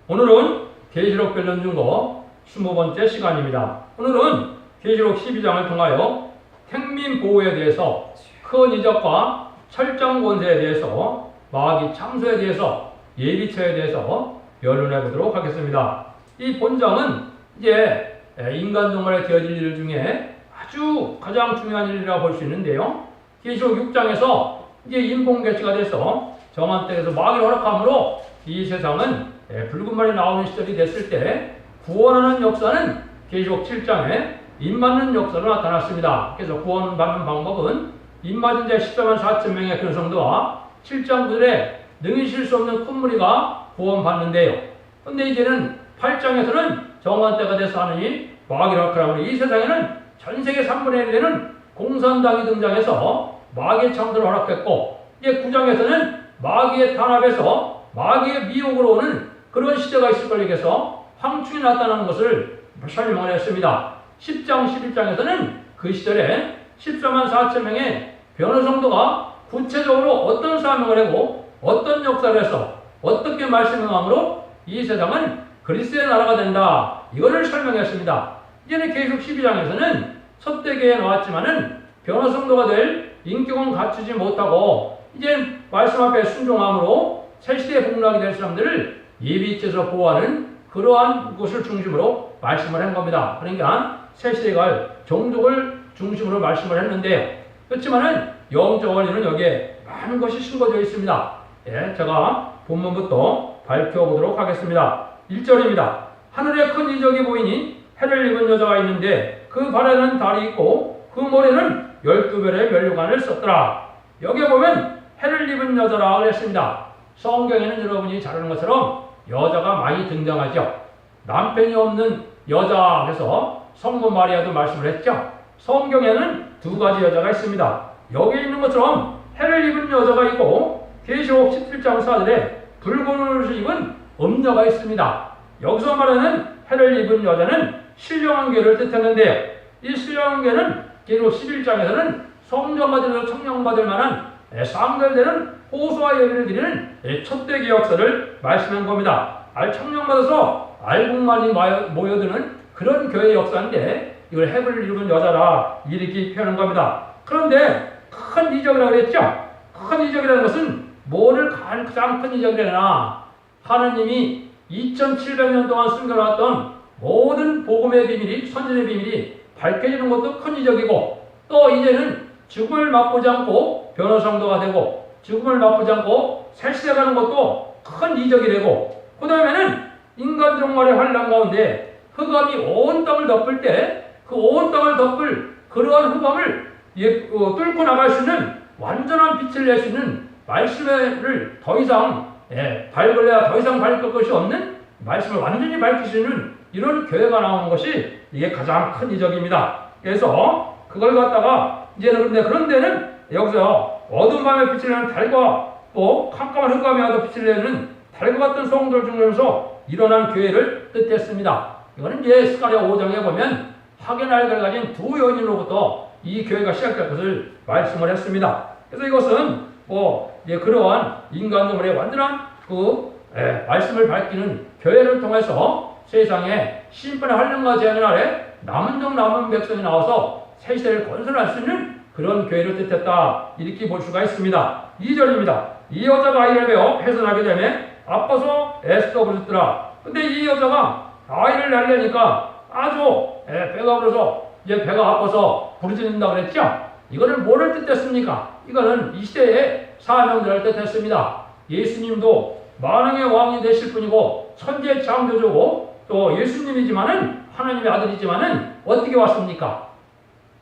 오늘은 계시록 변론 중거 20번째 시간입니다. 오늘은 계시록 12장을 통하여 택민 보호에 대해서, 큰 이적과 철장 권세에 대해서, 마귀 참소에 대해서, 예비처에 대해서 변론해 보도록 하겠습니다. 이 본장은 이제 인간 동물에 되어질 일 중에 아주 가장 중요한 일이라고 볼 수 있는데요. 계시록 6장에서 이제 인봉개시가 돼서 정한 때에서 마귀를 허락함으로 이 세상은 붉은 말이 나오는 시절이 됐을 때 구원하는 역사는 계시록 7장에 입맞는 역사로 나타났습니다. 그래서 구원받는 방법은 입맞은 자 14만 4천 명의 그 성도와 7장 9절에 능히 쉴 수 없는 큰 무리가 구원받는데요. 근데 이제는 8장에서는 정한 때가 돼서 하느니 마귀를 허락하므로 이 세상에는 전 세계 3분의 1 되는 공산당이 등장해서 마귀의 참소를 허락했고, 이제 9장에서는 마귀의 탄압에서 마귀의 미혹으로 오는 그런 시대가 있을 걸 얘기해서 황충이 나타나는 것을 설명을 했습니다. 10장, 11장에서는 그 시절에 14만 4천 명의 변호성도가 구체적으로 어떤 사명을 하고 어떤 역사를 해서 어떻게 말씀함으로 이 세상은 그리스도의 나라가 된다, 이거를 설명했습니다. 이제는 계속 12장에서는 첫대기에 나왔지만은 변호성도가 될 인격은 갖추지 못하고 이제 말씀 앞에 순종함으로 새 시대에 복락이 될 사람들을 예비처에서 보호하는 그러한 것을 중심으로 말씀을 한 겁니다. 그러니까 새 시대가 갈 종족을 중심으로 말씀을 했는데, 그렇지만은 영적 원리는 여기에 많은 것이 심겨져 있습니다. 제가 본문부터 밝혀보도록 하겠습니다. 1절입니다. 하늘에 큰 이적이 보이니 해를 입은 여자가 있는데 그 발에는 달이 있고 그 머리는 12별의 면류관을 썼더라. 여기에 보면 해를 입은 여자라 그랬습니다. 성경에는 여러분이 잘 아는 것처럼 여자가 많이 등장하죠. 남편이 없는 여자, 그래서 성모 마리아도 말씀을 했죠. 성경에는 두 가지 여자가 있습니다. 여기 있는 것처럼 해를 입은 여자가 있고 계시록 17장 4절에 붉은 옷을 입은 음녀가 있습니다. 여기서 말하는 해를 입은 여자는 신령한 교회를 뜻했는데요. 이 신령한 교회는 계시록 11장에서는 성전받으러 청량받을 만한 상별되는 호소와 예배를 드리는 첫대기 역사를 말씀한 겁니다. 청량받아서 알곡만이 모여드는 그런 교회 역사인데 이걸 해를 입은 여자라 이렇게 표현한 겁니다. 그런데 큰 이적이라고 그랬죠? 큰 이적이라는 것은 뭐를 가장 큰 이적이라나, 하나님이 2700년 동안 숨겨놨던 모든 복음의 비밀이, 선지의 비밀이 밝혀지는 것도 큰 이적이고, 또 이제는 죽음을 맛보지 않고 변호성도가 되고 죽음을 맛보지 않고 새 가는 것도 큰 이적이 되고, 그 다음에는 인간 종말의 환란 가운데 흑암이 온 땅을 덮을 때 그 온 땅을 덮을 그러한 흑암을 뚫고 나갈 수 있는 완전한 빛을 낼 수 있는 말씀을 더 이상 밝을래야 더 이상 밝을 것이 없는 말씀을 완전히 밝힐 수 있는 이런 교회가 나오는 것이 이게 가장 큰 이적입니다. 그래서 그걸 갖다가 이제는 그런 데는 여기서 어두운 밤에 빛을 내는 달과 또 캄캄한 흑암에 와도 빛을 내는 달과 같은 성도를 중심으로 일어난 교회를 뜻했습니다. 이거는 이제 스가랴 5장에 보면 학의 날개를 가진 두 여인으로부터 이 교회가 시작될 것을 말씀을 했습니다. 그래서 이것은 그러한 인간들의 완전한 말씀을 밝히는 교회를 통해서 세상에 심판의 환란과 재앙의 날에 남은 종 남은 백성이 나와서 새 시대를 건설할 수 있는 그런 교회를 뜻했다, 이렇게 볼 수가 있습니다. 2절입니다. 이 여자가 아이를 배워 해산하게 되면 아파서 애써 부르더라. 근데 이 여자가 아이를 낳으려니까 아주 배가 불어서 이제 배가 아파서 부르짖는다 그랬죠. 이거는 뭐를 뜻했습니까? 이거는 이 시대의 사명들을 뜻했습니다. 예수님도 만왕의 왕이 되실 분이고 천지의 창조주고 또 예수님이지만은 하나님의 아들이지만은 어떻게 왔습니까?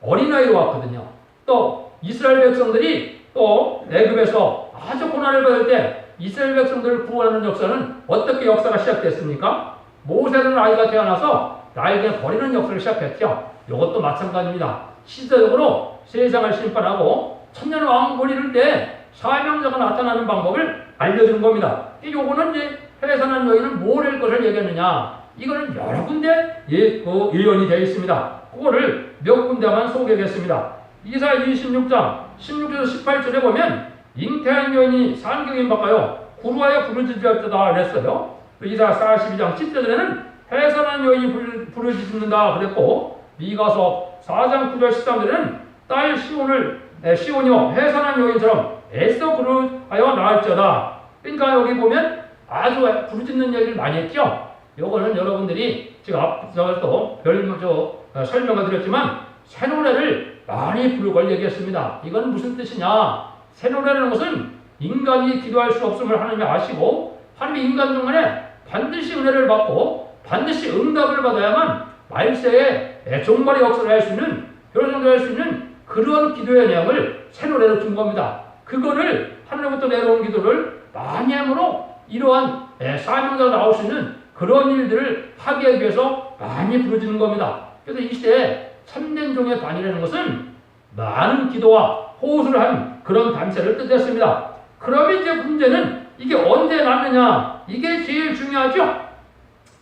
어린아이로 왔거든요. 또 이스라엘 백성들이 또 애굽에서 아주 고난을 받을 때 이스라엘 백성들을 구원하는 역사는 어떻게 역사가 시작됐습니까? 모세라는 아이가 태어나서 나에게 버리는 역사를 시작했죠. 이것도 마찬가지입니다. 시대적으로 세상을 심판하고 천년 왕국을 이룰 때 사명자가 나타나는 방법을 알려주는 겁니다. 요거는 이제 해산한 여인은 뭘 할 것을 얘기했느냐, 이거는 여러 군데 예언이 되어 있습니다. 그거를 몇 군데만 소개하겠습니다. 이사야 26장 16절에서 18절에 보면 잉태한 여인이 산경인 바가요 구루하여 부르짖을 때다 그랬어요. 또 이사 42장 10절에는 해산한 여인이 부르짖는다 그랬고, 미가서 4장 9절 13절에는 딸 시온이요 해산한 여인처럼 애써 부르하여 나을지어다. 그러니까 여기 보면 아주 부르짖는 얘기를 많이 했죠. 요거는 여러분들이 지금 앞서 또 설명을 드렸지만 새 노래를 많이 부르고 걸 얘기했습니다. 이건 무슨 뜻이냐? 새 노래라는 것은 인간이 기도할 수 없음을 하나님이 아시고, 하나님이 인간 중간에 반드시 은혜를 받고 반드시 응답을 받아야만 말세에 종말의 역사를 할 수 있는, 결정을 할 수 있는 그런 기도의 내용을 새 노래로 준 겁니다. 그거를 하늘로부터 내려온 기도를 많이 함으로 이러한 사명자가 나올 수 있는 그런 일들을 하기 위해서 많이 부르짖는 겁니다. 그래서 이 시대에 참된 종의 반이라는 것은 많은 기도와 호소를 한 그런 단체를 뜻했습니다. 그러면 이제 문제는 이게 언제 낳느냐? 이게 제일 중요하죠?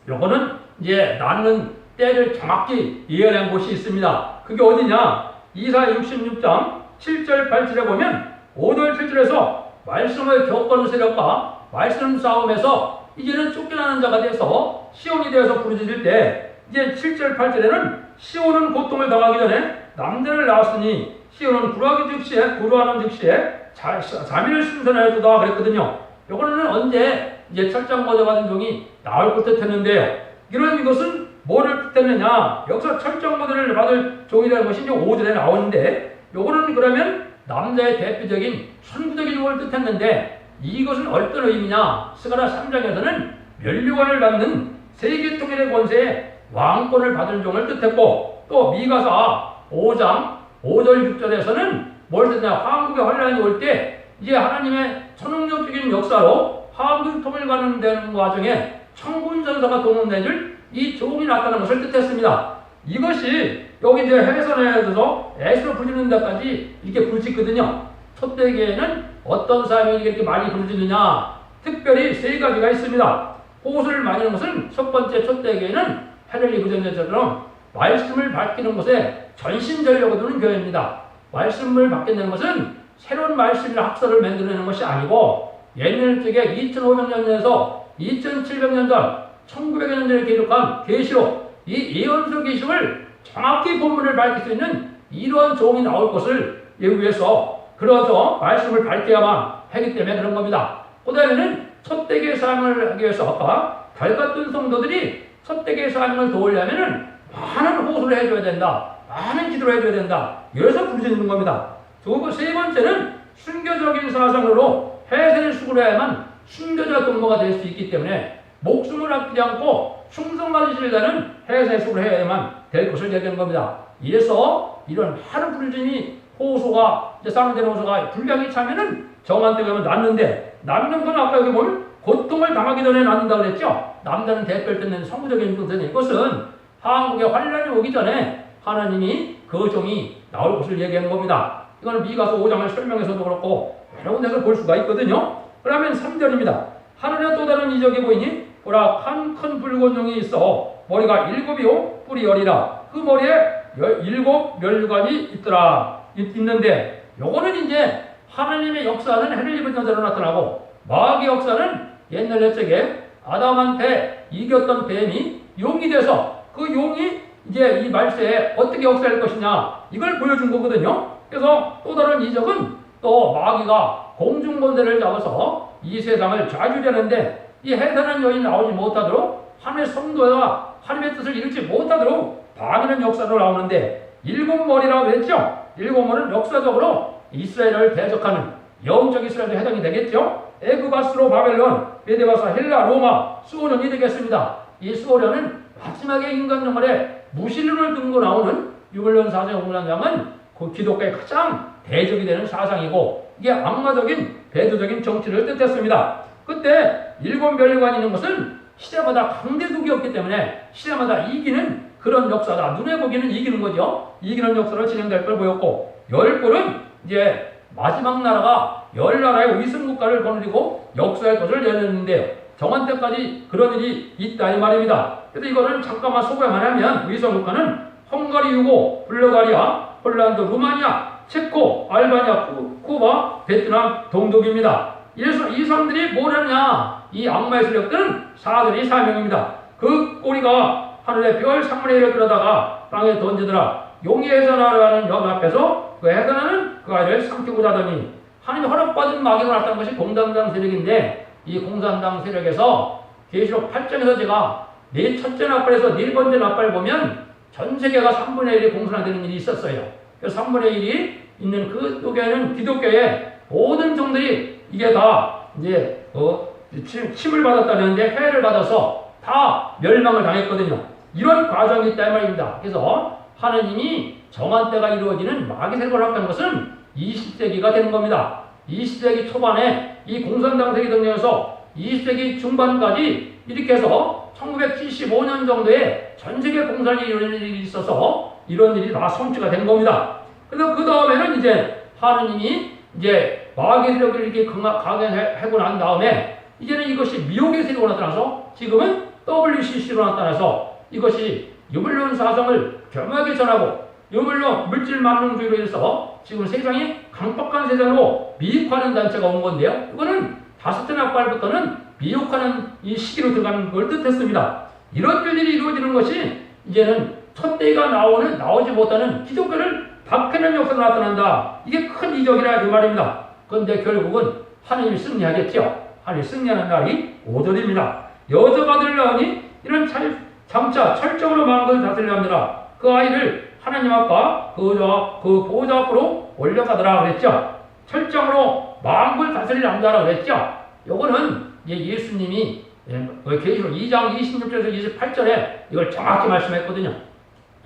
요거는 이제 낳는 때를 정확히 예언한 곳이 있습니다. 그게 어디냐? 이사야 66장 7절 8절에 보면 5절 7절에서 말씀을 겪는 세력과 말씀 싸움에서 이제는 쫓겨나는 자가 돼서 시온이 되어서 부르짖을 때, 이제 7절 8절에는 시온은 고통을 당하기 전에 남자를 낳았으니 시온은 불화하는 즉시에 자민을 신선하였다 그랬거든요. 요거는 언제 이제 철장거저 같은 종이 나올 것 뜻했는데요. 이런 것은 뭐를 뜻했느냐? 여기서 철장거저를 받을 종이라는 것이 이제 5절에 나오는데, 요거는 그러면 남자의 대표적인 선구적인 걸 뜻했는데, 이것은 어떤 의미냐? 스가랴 3장에서는 면류관을 받는 세계통일의 권세에 왕권을 받은 종을 뜻했고, 또 미가서 5장 5절 6절에서는 뭘 뜻하냐? 한국의 환란이 올 때 이제 하나님의 천능력적인 역사로 한국 통일가는 되는 과정에 천군전사가 동원되줄 이 종이 나타나는 것을 뜻했습니다. 이것이 여기 이제 해선에 대해서 애수로 부르짖는 데까지 이렇게 부르짖거든요. 첫 대기에는 어떤 사람이 이렇게 많이 부르짖느냐? 특별히 세 가지가 있습니다. 호소를 많이 하는 것은 첫 번째 첫 대기에는 헤넬리 부전자처럼 말씀을 밝히는 것에 전신전력을 두는 교회입니다. 말씀을 받겠다는 것은 새로운 말씀이나 학설을 만들어내는 것이 아니고, 옛날 쪽에 2500년에서 2700년 전 1900년 전에 기록한 계시록, 이 예언서 계시록을 정확히 본문을 밝힐 수 있는 이러한 종이 나올 것을 위해서 그래서 말씀을 밝혀야만 하기 때문에 그런 겁니다. 그 다음에는 첫대기의 사명을 하기 위해서 아까 달 같은 성도들이 첫대기의 사명을 도우려면은 많은 호소를 해줘야 된다. 많은 기도를 해줘야 된다. 이래서 부르짖는 겁니다. 세 번째는 순교적인 사상으로 해세를 수고해야만 순교자 동무가 될 수 있기 때문에 목숨을 아끼지 않고 충성까지 실다는 해세 수고를 해야만 될 것을 얘기하는 겁니다. 이래서 이런 하루 부르짖음이 호소가 이제 쌍되는 호소가 분량이 차면은 정한 때 가면 낳는데, 낳는 건 아까 여기 보면 고통을 당하기 전에 낳는다 그랬죠. 남자는 대표를 듣는 성구적인 뜻은 이것은 한국에 환란이 오기 전에 하나님이 그 종이 나올 것을 얘기하는 겁니다. 이거는 미가서 5장을 설명해서도 그렇고 여러 군데서 볼 수가 있거든요. 그러면 3절입니다. 하늘에 또 다른 이적이 보이니 보라 한 큰 붉은 용이 있어 머리가 7이요 뿔이 10이라 그 머리에 7 면류관이 있는데, 요거는 이제 하나님의 역사는 헤넬리 부전자로 나타나고, 마귀의 역사는 옛날 옛적에 아담한테 이겼던 뱀이 용이 돼서 그 용이 이제 이 말세에 어떻게 역사할 것이냐, 이걸 보여준 거거든요. 그래서 또 다른 이적은 또 마귀가 공중권세를 잡아서 이 세상을 좌주되는데, 이 해산한 여인이 나오지 못하도록 하나님의 성도와 하나님의 뜻을 이루지 못하도록 방해하는 역사로 나오는데, 7머리라고 했죠. 7머리는 역사적으로 이스라엘을 대적하는 영적 이스라엘에 해당이 되겠죠. 애굽, 아수르, 바벨론, 메데바사, 헬라, 로마, 수호령이 되겠습니다. 이 수호령은 마지막에 인간 영혼에 무신론을 등고 나오는 유물론 사상 공장장은 그 기독교의 가장 대적이 되는 사상이고, 이게 악마적인 배도적인 정치를 뜻했습니다. 그때 7 면류관이 있는 것은 시대마다 강대국이었기 때문에 시대마다 이기는 그런 역사다. 눈에 보기는 이기는 거죠. 이기는 역사를 진행될 걸 보였고, 10뿔은 이제 마지막 나라가 10나라의 위승국가를 거느리고 역사할 것을 내렸는데요. 정한 때까지 그런 일이 있다 이 말입니다. 그래서 이거를 잠깐만 소개만 하면, 위성국가는 헝가리, 유고, 불가리아, 폴란드, 루마니아, 체코, 알바니아, 쿠바, 베트남, 동독입니다. 이래서 이 사람들이 뭘 하냐? 이 악마의 세력들은 사들이 사명입니다. 그 꼬리가 하늘의 별 3분의 1을 끌어다가 땅에 던지더라. 용이 해산하라는 연 앞에서 그 해산하는 그 아이를 삼키고자 하더니 하나님이 허락받은 마귀가 나타난 것이 공산당 세력인데 이 공산당 세력에서 계시록 8장에서 제가 네 첫째 나팔에서 네 번째 나팔 보면 전 세계가 3분의 1이 공산화되는 일이 있었어요. 그래서 3분의 1이 있는 그쪽에는 기독교의 모든 종들이 이게 다 이제 침을 받았다는데 해를 받아서 다 멸망을 당했거든요. 이런 과정이 있다 말입니다. 그래서 하느님이 정한 때가 이루어지는 마귀 세력을 확장한 것은 20세기가 되는 겁니다. 20세기 초반에 이 공산당 세력이 등장해서 20세기 중반까지 이렇게 해서 1975년 정도에 전 세계 공산이 이루어지는 일이 있어서 이런 일이 다 성취가 된 겁니다. 그래서 그 다음에는 이제 하느님이 이제 마귀 세력을 이렇게 강하게 난 다음에 이제는 이것이 미혹의 세력으로 나타나서 지금은 WCC로 나타나서 이것이 유물론 사상을 겸하게 전하고 유물론 물질 만능주의로 해서 지금 세상이 강박한 세상으로 미혹하는 단체가 온 건데요. 이거는 다섯째 나팔부터는 미혹하는 이 시기로 들어가는 걸 뜻했습니다. 이런 일들이 이루어지는 것이 이제는 첫대가 나오지 못하는 기독교를 박해는 역사가 나타난다. 이게 큰 이적이라 이 말입니다. 그런데 결국은 하나님이 승리하겠죠. 하나님이 승리하는 날이 오절입니다. 여자가 들나오니 이런 장차 철저으로 만국을 다스리려 합니다. 그 아이를 하나님 앞과 그 보호자 앞으로 올려가더라 그랬죠. 철저으로 만국을 다스리려 한다라 그랬죠. 요거는 예수님이 계시록 2장 26절에서 28절에 이걸 정확히 말씀했거든요.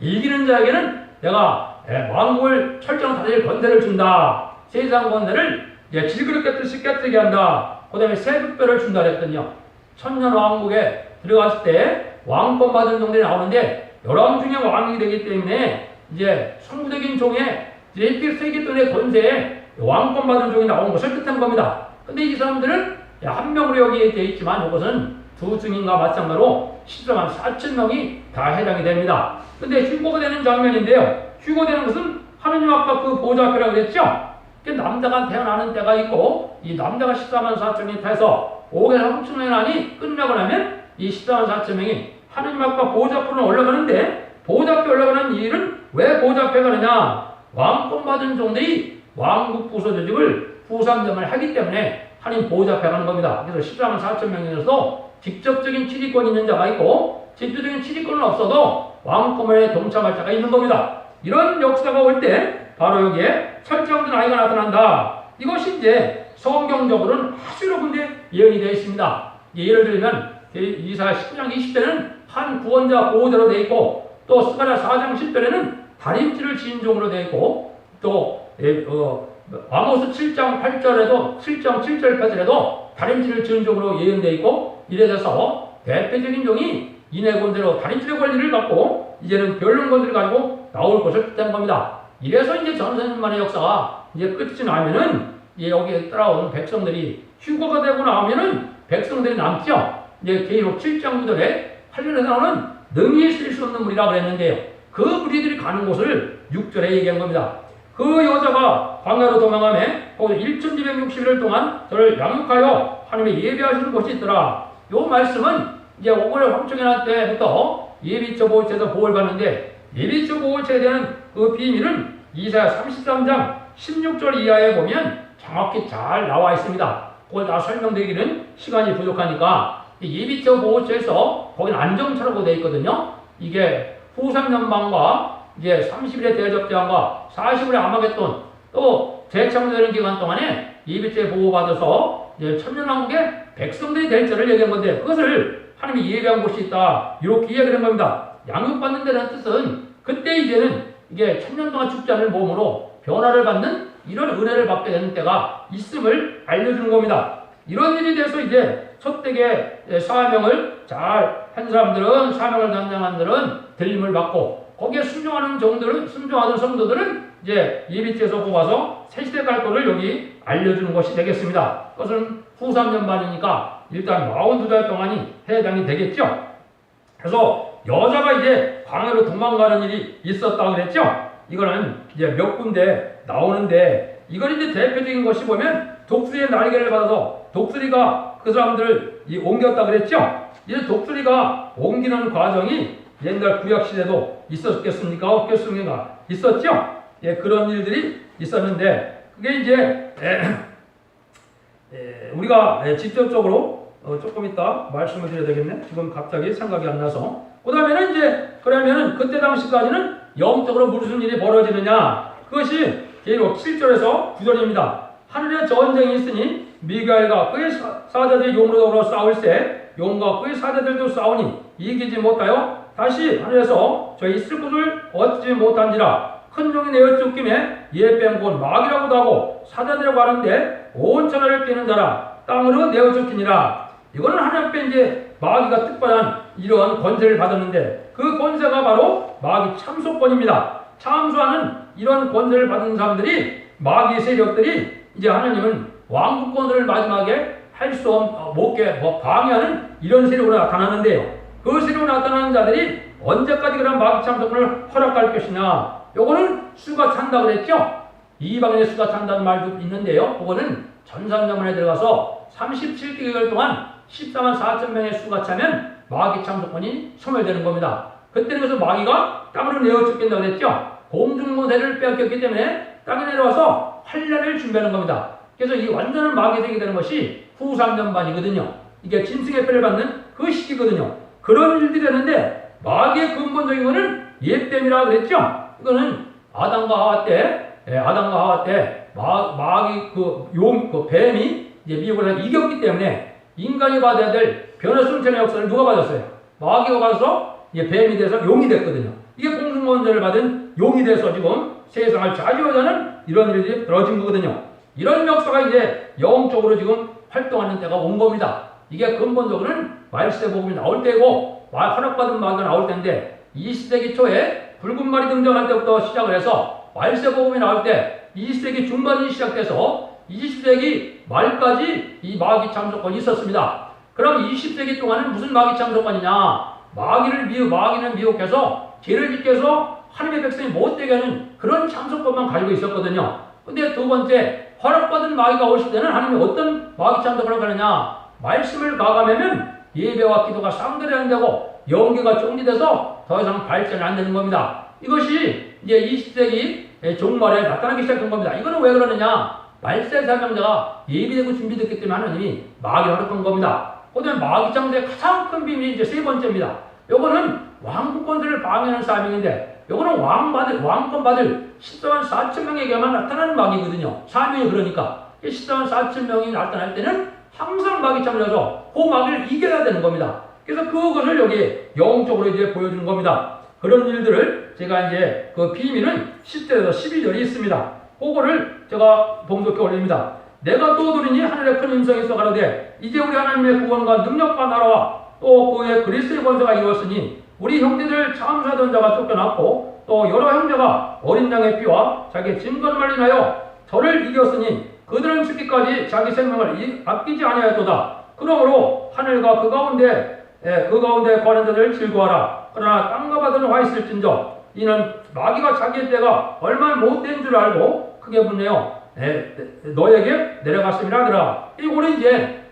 이기는 자에게는 내가 만국을 철저히 다스릴 권세를 준다. 세상 권세를 질그릇 깨뜨시 깨뜨리게 한다. 그 다음에 새벽별을 준다 그랬거든요. 천년 왕국에 들어갔을 때 왕권 받은 종들이 나오는데 열왕 중에 왕이 되기 때문에 이제 성부적인 종의 세계돈의 권세에 왕권 받은 종이 나오는 것을 뜻한 겁니다. 근데 이 사람들은 한 명으로 여기에 되어 있지만 이것은 두 증인과 마찬가지로 14만 4천 명이 다 해당이 됩니다. 근데 휴거가 되는 장면인데요. 휴거되는 것은 하느님 앞과 그 보좌 앞이라고 그랬죠. 남자가 태어나는 때가 있고 이 남자가 14만 4천 명이 타서 5개월 3천 명이 나니 끝나고 나면 이 14만 4천 명이 하느님 앞과 보좌 앞으로 올라가는데 보좌 앞에 올라가는 일은 왜 보좌 앞에 가느냐? 왕권 받은 종들이 왕국 부서 조직을 후삼점을 하기 때문에 하나님 보호자 앞에 가는 겁니다. 그래서 14만 4천 명에서 직접적인 치리권이 있는 자가 있고 직접적인 치리권은 없어도 왕권에 동참할 자가 있는 겁니다. 이런 역사가 올 때 바로 여기에 철저한 아이가 나타난다. 이것이 이제 성경적으로는 아주 여러 군데 예언이 되어 있습니다. 예를 들면 이사야 19장 20절에는 한 구원자 보호자로 되어 있고 또 스가랴 4장 10절에는 다림질을 지은 종으로 되어 있고 또 아모스 7장 8절에도 7장 7절 8절에도 다림질을 지은 종으로 예언되어 있고 이래 돼서 대표적인 종이 인해 권세로 다림질의 권리를 갖고 이제는 변론 권리를 가지고 나올 것을 뜻하는 겁니다. 이래서 이제 전선만의 역사가 이제 끝이 나면은 여기에 따라온 백성들이 휴거가 되고 나오면은 백성들이 남죠. 이제 계시록 7장 9절에 할례에서 나오는 능히 쉴 수 없는 무리라 그랬는데요. 그 무리들이 가는 곳을 6절에 얘기한 겁니다. 그 여자가 광야로 도망하며 거기서 1260일 동안 저를 양육하여 하나님의 예배하시는 곳이 있더라. 요 말씀은 이제 5월의 황충연합 때부터 예비처 보호체에서 보호를 받는데 예비처 보호체에 대한 그 비밀은 이사야 33장 16절 이하에 보면 정확히 잘 나와 있습니다. 그걸 다 설명드리기는 시간이 부족하니까 예비처 보호체에서 거기는 안정처라고 되어 있거든요. 이게 후 3년반과 이제 30일의 대접제한과 40일의 아마겟돈 또 재창조되는 기간 동안에 예비죄 보호받아서 이제 천년왕국의 백성들이 될 자를 얘기한 건데 그것을 하나님이 예배한 곳이 있다. 이렇게 이야기를 한 겁니다. 양육받는 데라는 뜻은 그때 이제는 이게 천년 동안 죽지 않을 몸으로 변화를 받는 이런 은혜를 받게 되는 때가 있음을 알려주는 겁니다. 이런 일이 돼서 이제 첫대의 사명을 잘 한 사람들은 사명을 담당한 들은 들림을 받고 거기에 순종하는 종들은 순종하는 성도들은 이제 예비죄에서 뽑아서 새시대 갈 거를 여기 알려주는 것이 되겠습니다. 그것은 후 3년 반이니까 일단 42달 동안이 해당이 되겠죠. 그래서 여자가 이제 광야로 도망가는 일이 있었다고 그랬죠. 이거는 이제 몇 군데 나오는데 이건 이제 대표적인 것이 보면 독수리의 날개를 받아서 독수리가 그 사람들을 옮겼다 그랬죠? 이 독수리가 옮기는 과정이 옛날 구약시대도 있었겠습니까? 없겠습니까? 있었죠? 예, 그런 일들이 있었는데, 그게 이제, 우리가 직접적으로 조금 이따 말씀을 드려야 되겠네. 지금 갑자기 생각이 안 나서. 그 다음에는 이제, 그러면은 그때 당시까지는 영적으로 무슨 일이 벌어지느냐? 그것이 계시록 7절에서 9절입니다. 하늘에 전쟁이 있으니 미가엘과 그의 사자들이 용으로 더불어 싸울세 용과 그의 사자들도 싸우니 이기지 못하여 다시 하늘에서 저희 있을 곳을 얻지 못한지라. 큰 종이 내어 쫓김에 이에 뺀 곧 마귀라고도 하고 사자들이라고 하는데 온 천하를 뛰는 자라 땅으로 내어 쫓기니라. 이거는 하나님께 이제 마귀가 특별한 이러한 권세를 받았는데 그 권세가 바로 마귀 참소권입니다. 참소하는 이런 권세를 받은 사람들이 마귀 세력들이 이제 하나님은 왕국권을 마지막에 할 수 없게 방해하는 이런 세력으로 나타나는데요. 그 세력으로 나타나는 자들이 언제까지 그런 마귀 참소권을 허락할 것이냐? 요거는 수가 찬다 그랬죠? 이방인의 수가 찬다는 말도 있는데요. 그거는 전산자문에 들어가서 37개월 동안 14만 4천 명의 수가 차면 마귀 참소권이 소멸되는 겁니다. 그때는 그래서 마귀가 땅으로 내어 쫓긴다 그랬죠? 공중모세를 빼앗겼기 때문에 땅에 내려와서 환란을 준비하는 겁니다. 그래서 이 완전한 마귀 세계 되는 것이 후 3년반이거든요. 이게 짐승의 뼈를 받는 그 시기거든요. 그런 일들이 되는데 마귀의 근본적인 것은 옛뱀이라고 그랬죠? 이거는 아담과 하와 때 마귀 그 뱀이 이제 미혹을 이겼기 때문에 인간이 받아야 될 변화 순천의 역사를 누가 받았어요? 마귀가 받아서 이제 뱀이 돼서 용이 됐거든요. 이게 공중권세를 받은 용이 돼서 지금 세상을 좌지우지하는 이런 일들이 벌어진 거거든요. 이런 역사가 이제 영적으로 지금 활동하는 때가 온 겁니다. 이게 근본적으로는 말세 복음이 나올 때고 허락받은 마귀가 나올 때인데 20세기 초에 붉은 말이 등장할 때부터 시작을 해서 말세 복음이 나올 때 20세기 중반이 시작돼서 20세기 말까지 이 마귀 참소권이 있었습니다. 그럼 20세기 동안은 무슨 마귀 참소권이냐? 마귀는 미혹해서 죄를 짓게 해서 하나님의 백성이 못되게 하는 그런 참소권만 가지고 있었거든요. 근데 두 번째, 허락받은 마귀가 오실 때는 하나님이 어떤 마귀 참소권을 하느냐? 말씀을 가감하면 예배와 기도가 쌍들이 안 되고 영계가 정리돼서 더 이상 발전이 안 되는 겁니다. 이것이 이제 20세기 종말에 나타나기 시작한 겁니다. 이거는 왜 그러느냐? 말세 사명자가 예비되고 준비됐기 때문에 하나님이 마귀를 허락한 겁니다. 그다음에 마귀 참소의 가장 큰 비밀이 이제 세 번째입니다. 요거는 왕권들을 방해하는 사명인데 요거는 왕권 받을 14만 4천 명에게만 나타나는 마귀거든요. 사명이 그러니까 14만 4천 명이 나타날 때는 항상 마귀 참여해서 그 마귀를 이겨야 되는 겁니다. 그래서 그것을 여기 영적으로 이제 보여주는 겁니다. 그런 일들을 제가 이제 그 비밀은 10절에서 11절이 있습니다. 그거를 제가 봉독해 올립니다. 내가 또 들으니 하늘에 큰 음성이 있어 가로되 이제 우리 하나님의 구원과 능력과 나라와 또 그의 그리스도의 권세가 이루었으니 우리 형제들 참사하던 자가 쫓겨났고 또 여러 형제가 어린 양의 피와 자기 증거를 인하여 저를 이겼으니 그들은 죽기까지 자기 생명을 아끼지 아니하였도다. 그러므로 하늘과 그 가운데 거하는 자들을 즐거워하라. 그러나 땅과 바다는 화 있을진저 이는 마귀가 자기의 때가 얼마나 못된 줄 알고 크게 분내어 너에게 내려갔음이라 하더라. 이거는 이제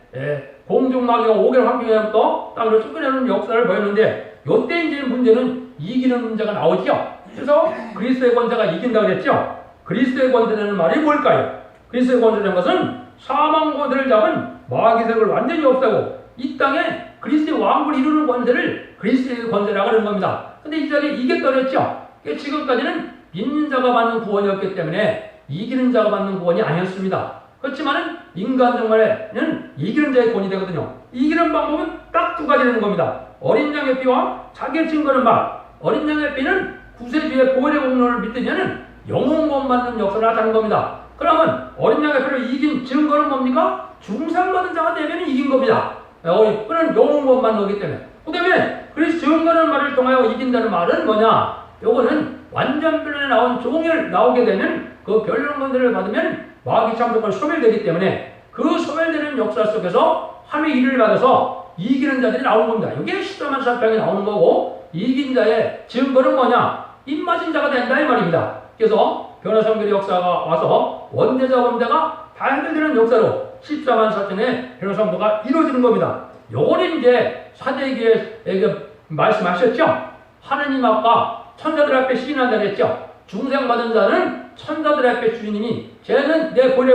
공중 마귀가 5개월 환경에부터 땅으로 쫓겨내는 역사를 보였는데 이때 이제 문제는 이기는 문제가 나오죠. 그래서 그리스도의 권세가 이긴다 그랬죠. 그리스도의 권세라는 말이 뭘까요? 그리스도의 권세라는 것은 사망 권세를 잡은 마귀 세력을 완전히 없애고 이 땅에 그리스도의 왕국을 이루는 권세를 그리스도의 권세라고 하는 겁니다. 근데 이 자리에 이겼다 그랬죠. 지금까지는 믿는 자가 받는 구원이었기 때문에 이기는 자가 받는 구원이 아니었습니다. 그렇지만은 인간 정말에는 이기는 자의 권이 되거든요. 이기는 방법은 딱 두 가지 되는 겁니다. 어린 양의 피와 자기의 증거는 말. 어린 양의 피는 구세주의 보혈의 공로를 믿으면은 영혼권 받는 역사를 나타내는 겁니다. 그러면 어린 양의 피를 이긴 증거는 뭡니까? 중상받은 자가 되면 이긴 겁니다. 그는 영혼권 받는 거기 때문에. 그 다음에 그래서 증거라는 말을 통하여 이긴다는 말은 뭐냐? 요거는 완전 변론에 나온 종을 나오게 되면 그 변론 권세를 받으면 마귀 참소권이 소멸되기 때문에 그 소멸되는 역사 속에서 하나님의 일을 받아서 이기는 자들이 나오는 겁니다. 이게 14만 4병이 나오는 거고 이긴 자의 증거는 뭐냐? 입맞은 자가 된다 이 말입니다. 그래서 변화성결의 역사가 와서 원죄가 다 해결되는 역사로 14만 4천의 변호사무도가 이루어지는 겁니다. 요거는 이제 사대기에게 말씀하셨죠? 하느님 아까 천사들 앞에 시인한다 그랬죠? 중생받은 자는 천사들 앞에 주님이 쟤는 내 고래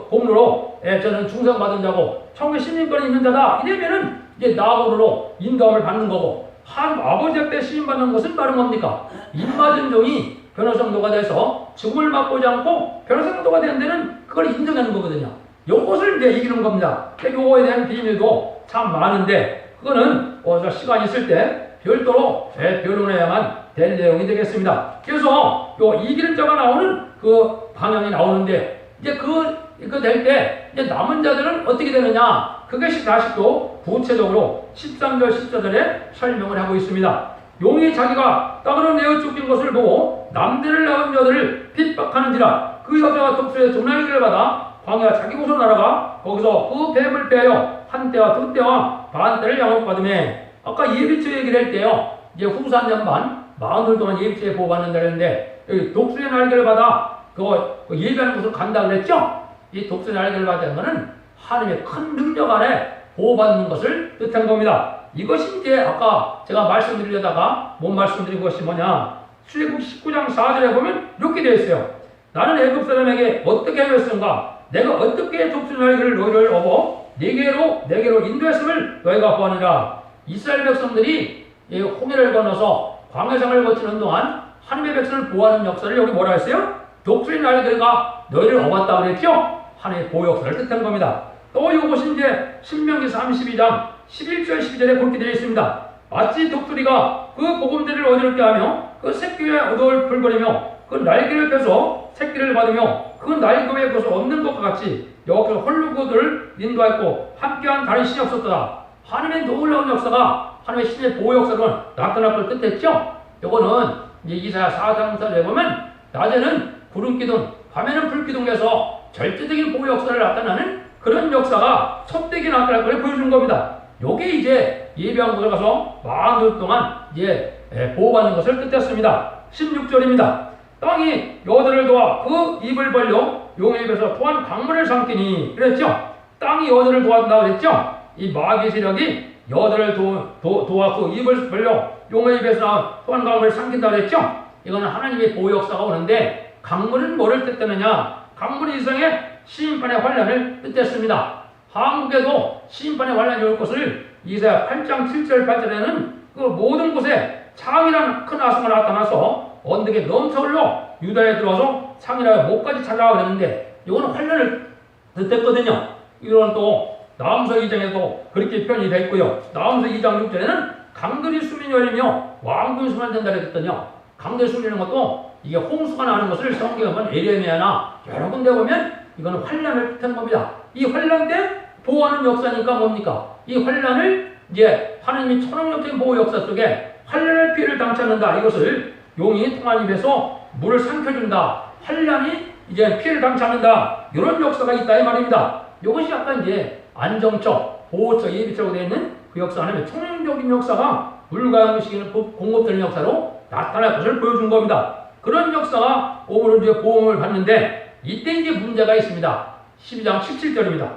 공로로 저는 중생받은 자고 천국에 시민권이 있는 자다 이러면은 이제 나보로 인도함을 받는 거고 한 아버지 앞에 시인받는 것은 바로 뭡니까? 입맞은 종이 변호성도가 돼서 죽음을 맛보지 않고 변호성도가 되는 데는 그걸 인정하는 거거든요. 요것을 이제 이기는 겁니다. 요거에 대한 비밀도 참 많은데 그거는 시간 있을 때 별도로 변론해야만 될 내용이 되겠습니다. 그래서 요 이기는 자가 나오는 그 방향이 나오는데 이제 그 될 때 이제 남은 자들은 어떻게 되느냐? 그것이 다시 또 구체적으로 13절 14절에 설명을 하고 있습니다. 용이 자기가 땅으로 내어 쫓긴 것을 보고 남들을 낳은 여자를 핍박하는지라 그 여자가 독수리의 두 날개를 받아 광야 자기 곳으로 날아가 거기서 그 뱀을 빼어 한 때와 두 때와 반 때를 양육받으매 아까 예비처 얘기를 할 때요. 이제 후 3년 반 40일 동안 예비처에 보호받는다 그랬는데 여기 독수리의 날개를 받아 그 예비하는 곳으로 간다 그랬죠? 이 독수리의 날개를 받은 것은 하나님의 큰 능력 아래 보호받는 것을 뜻한 겁니다. 이것이 이제 아까 제가 말씀드리려다가 못 말씀드린 것이 뭐냐? 출애굽 19장 4절에 보면 이렇게 되어 있어요. 나는 애굽 사람에게 어떻게 하였는가? 내가 어떻게 독수리 날개를 너희를 업어 내게로 인도했음을 너희가 보아니라. 이스라엘 백성들이 홍해를 건너서 광야상을 거치는 동안 하나님의 백성을 보호하는 역사를 여기 뭐라 했어요? 독수리 날개가 너희를 업었다 그랬죠? 하나님의 보호 역사를 뜻한 겁니다. 또 이것이 이제 신명기 32장 11절 12절에 그렇게 되어 있습니다. 마치 독수리가 그 보금대를 어지럽게 하며 그 새끼에 얻어올 불거리며 그 날개를 펴서 새끼를 받으며 그 날개에 그것을 얻는 것과 같이 여기서 홀로 그들을 인도하였고 함께한 다른 신이 없었더라. 하나님의 놀라운 역사가 하나님의 신의 보호 역사로 나타날 걸 뜻했죠. 이거는 이제 이사야 4장 4절에 보면 낮에는 구름 기둥, 밤에는 불 기둥에서 절대적인 보호 역사를 나타나는 그런 역사가 섭되게 나타날 걸 보여준 겁니다. 요게 이제 예비한 곳에 가서 40일 동안 이제 보호받는 것을 뜻했습니다. 16절입니다. 땅이 여자를 도와 그 입을 벌려 용의 입에서 토한 강물을 삼키니 그랬죠? 땅이 여자를 도와준다 그랬죠? 이 마귀 세력이 여자를 도와 그 입을 벌려 용의 입에서 토한 강물을 삼킨다 그랬죠? 이거는 하나님의 보호 역사가 오는데 강물은 뭐를 뜻하느냐? 강물이 이상의 시인판의 환란을 뜻했습니다. 한국에도 시인판의 환란이 올 것을 이사야 8장 7절 8절에는 그 모든 곳에 창이라는 큰 아수가 나타나서 언덕에 넘쳐 흘러 유다에 들어와서 창이라 목까지 찾아와 그랬는데 이거는 환란을 뜻했거든요. 이건 또 나홈서 2장에도 그렇게 표현이 되어 있고요. 나홈서 2장 6절에는 강들이 수면이 열리며 왕궁이 수면된다 그랬거든요. 강들이 수면는 것도 이게 홍수가 나는 것을 성경에 보면 에레미야나 여러 군데 보면 이거는 환란을 뜻한 겁니다. 이 환란 때 보호하는 역사니까 뭡니까? 이 환란을 이제 하나님이 천억력적인 보호 역사 속에 환란의 피해를 당치 않는다. 이것을 용이 통한 입에서 물을 삼켜준다. 환란이 이제 피해를 당치 않는다. 이런 역사가 있다 이 말입니다. 이것이 약간 이제 안정적, 보호적, 예비적으로 되어 있는 그 역사 안에 총론적인 역사가 물과 음식에는 공급되는 역사로 나타날 것을 보여준 겁니다. 그런 역사가 오므로 이제 보험을 받는데 이때 이제 문제가 있습니다. 12장 17절입니다.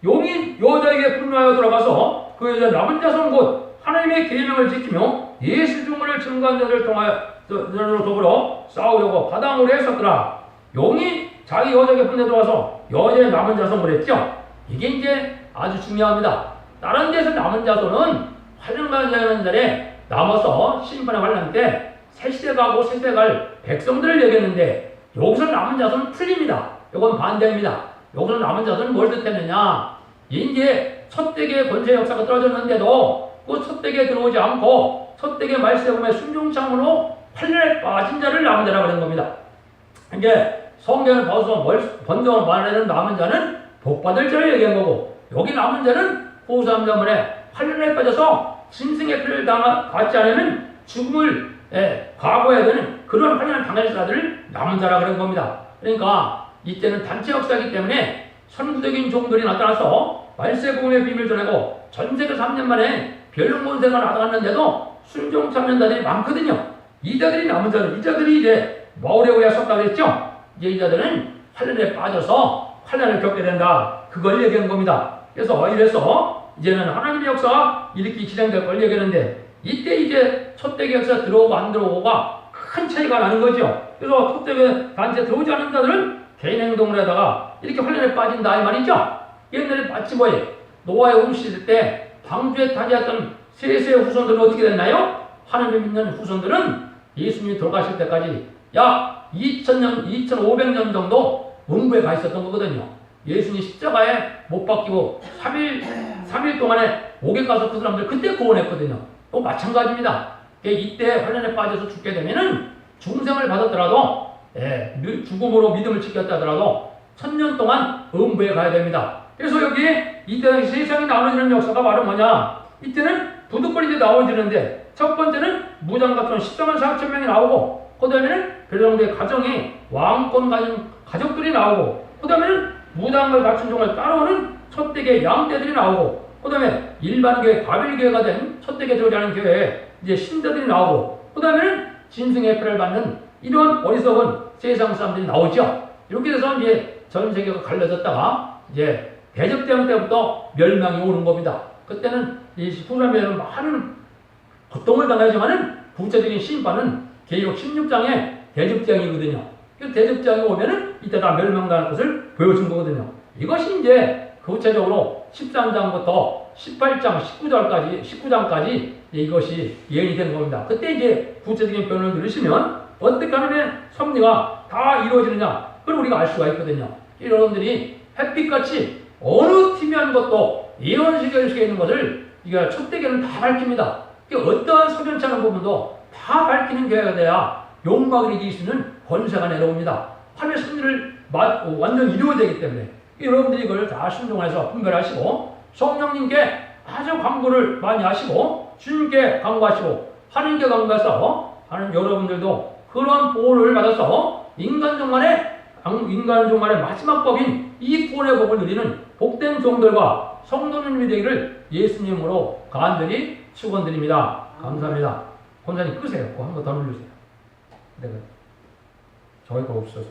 용이 여자에게 분노하여 들어가서 그 여자 남은 자손 곧 하나님의 계명을 지키며 예수 주문을 증거한 자들을 통하여 더불어 싸우려고 바다모래 했었더라. 용이 자기 여자에게 분노 들어가서 여자의 남은 자손을 했죠. 이게 이제 아주 중요합니다. 다른 데서 남은 자손은 환란받는 자들에 남아서 심판의 환란 때 새시대 가고 새시대 갈 백성들을 얘기했는데 여기서 남은 자손은 풀립니다. 이건 반대입니다. 여기서 남은 자손은 뭘 뜻했느냐? 이제 첫 댁의 권세 역사가 떨어졌는데도 그 첫 댁에 들어오지 않고 첫 댁의 말세움에 순종창으로 환란에 빠진 자를 남은 자라고 하는 겁니다. 이게 성경을 봐서 번정을 말하는 남은 자는 복받을 자를 얘기한 거고 여기 남은 자는 후삼자문에 환란에 빠져서 짐승의 피를 받지 않으면 죽음을 과거해야 되는 그런 환란을 당할 자들을 남은 자라 그런 겁니다. 그러니까 이때는 단체 역사이기 때문에 선구적인 종들이 나타나서 말세복음의 비밀을 전하고 전세계 3년 만에 변론권세가 나타났는데도 순종 참는 자들이 많거든요. 이 자들이 남은 자들, 이 자들이 이제 마오레오야 섰다 그랬죠. 이제 이 자들은 환란에 빠져서 환란을 겪게 된다. 그걸 얘기한 겁니다. 그래서 이래서 이제는 하나님의 역사가 이렇게 진행될 걸 얘기하는데 이때 이제 첫대기 역사 들어오고 안 들어오고가 큰 차이가 나는 거죠. 그래서 첫대기 단체 들어오지 않는 자들은 개인 행동을 하다가 이렇게 혼란에 빠진다 이 말이죠. 옛날에 마치 뭐예요? 노아의 홈시대 때 방주에 타지했던 셋의 후손들은 어떻게 됐나요? 하나님을 믿는 후손들은 예수님이 돌아가실 때까지 약 2000년, 2500년 정도 음부에 가 있었던 거거든요. 예수님이 십자가에 못 박히고 3일 동안에 옥에 가서 그 사람들 그때 구원했거든요. 또 마찬가지입니다. 이때 환란에 빠져서 죽게 되면은 중생을 받았더라도 죽음으로 믿음을 지켰다 하더라도 1000년 동안 음부에 가야 됩니다. 그래서 여기 이때 세상이 나눠지는 역사가 바로 뭐냐? 이때는 부득거리게 나눠지는데 첫 번째는 무장가촌 14만 4천 명이 나오고 그 다음에는 별정도의 가정이 왕권 가진 가족들이 나오고 그 다음에는 무당을 갖춘 종을 따라오는 첫대계 양떼들이 나오고 그 다음에 일반 교회 바빌교회가 된 첫대계 조리하는 교회에 이제 신자들이 나오고 그 다음에는 짐승의 표를 받는 이런 어리석은 세상 사람들이 나오죠. 이렇게 돼서 이제 전 세계가 갈라졌다가 이제 대접대왕 때부터 멸망이 오는 겁니다. 그때는 이 후사면은 많은 고통을 당하지만은 구체적인 심판은 계시록 16장에 대접대왕이거든요. 그 대접대왕이 오면은 이때 다 멸망당할 것을 보여준 거거든요. 이것이 이제 구체적으로 13장부터 18장, 19장까지 이것이 예언이 된 겁니다. 그때 이제 구체적인 변론을 들으시면 어떻게 하나님의 섭리가 다 이루어지느냐 그걸 우리가 알 수가 있거든요. 여러분들이 햇빛같이 어느 티미한 것도 예언식에 있는 것을 이게 첫대기는 다 밝힙니다. 어떠한 석연치 않은 부분도 다 밝히는 교회가 돼야 욕망을 이길 수 있는 권세가 내려옵니다. 하나님의 섭리를 완전 이루어야 되기 때문에 여러분들이 이걸 다 순종해서 분별하시고 성령님께 아주 광고를 많이 하시고 주님께 광고하시고 하나님께 광고해서 하는 여러분들도 그런 보호를 받아서 인간 종말의 마지막 법인 이 구원의 복을 누리는 복된 종들과 성도님이 되기를 예수님으로 간절히 축원드립니다. 감사합니다. 권사님 끄세요. 한번 더 누르세요. 내가 저희가 없어서.